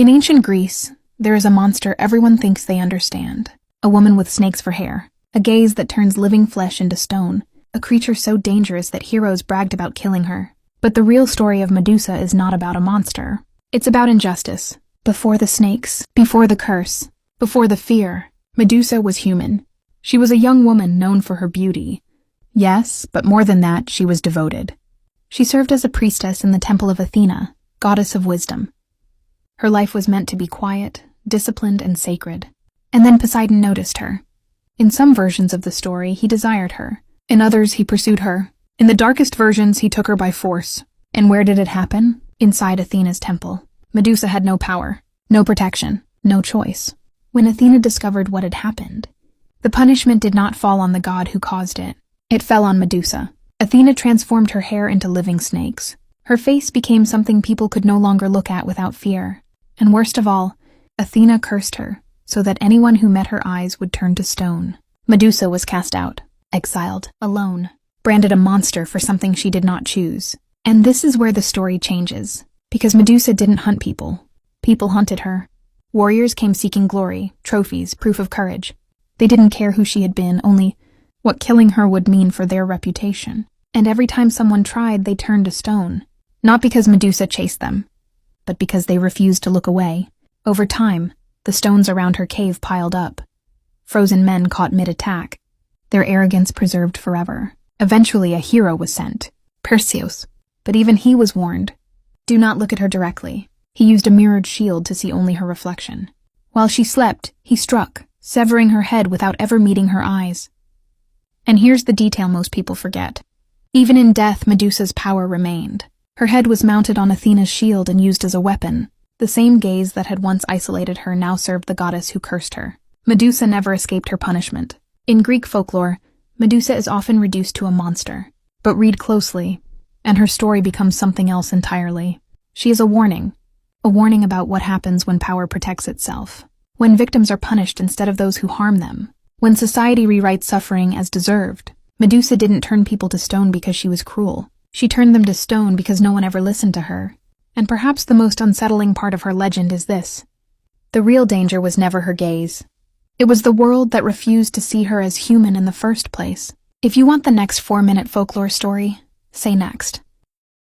In ancient Greece, there is a monster everyone thinks they understand. A woman with snakes for hair, a gaze that turns living flesh into stone, a creature so dangerous that heroes bragged about killing her. But the real story of Medusa is not about a monster. It's about injustice. Before the snakes, before the curse, before the fear, Medusa was human. She was a young woman known for her beauty. Yes, but more than that, she was devoted. She served as a priestess in the temple of Athena, goddess of wisdom. Her life was meant to be quiet, disciplined, and sacred. And then Poseidon noticed her. In some versions of the story, he desired her. In others, he pursued her. In the darkest versions, he took her by force. And where did it happen? Inside Athena's temple. Medusa had no power, no protection, no choice. When Athena discovered what had happened, the punishment did not fall on the god who caused it. It fell on Medusa. Athena transformed her hair into living snakes. Her face became something people could no longer look at without fear. And worst of all, Athena cursed her, so that anyone who met her eyes would turn to stone. Medusa was cast out, exiled, alone, branded a monster for something she did not choose. And this is where the story changes. Because Medusa didn't hunt people. People hunted her. Warriors came seeking glory, trophies, proof of courage. They didn't care who she had been, only what killing her would mean for their reputation. And every time someone tried, they turned to stone. Not because Medusa chased them, but because they refused to look away. Over time, the stones around her cave piled up. Frozen men caught mid-attack, their arrogance preserved forever. Eventually, a hero was sent, Perseus. But even he was warned. Do not look at her directly. He used a mirrored shield to see only her reflection. While she slept, he struck, severing her head without ever meeting her eyes. And here's the detail most people forget. Even in death, Medusa's power remained. Her head was mounted on Athena's shield and used as a weapon. The same gaze that had once isolated her now served the goddess who cursed her. Medusa never escaped her punishment. In Greek folklore, Medusa is often reduced to a monster. But read closely, and her story becomes something else entirely. She is a warning about what happens when power protects itself, when victims are punished instead of those who harm them, when society rewrites suffering as deserved. Medusa didn't turn people to stone because she was cruel. She turned them to stone because no one ever listened to her. And perhaps the most unsettling part of her legend is this. The real danger was never her gaze. It was the world that refused to see her as human in the first place. If you want the next 4-minute folklore story, say next.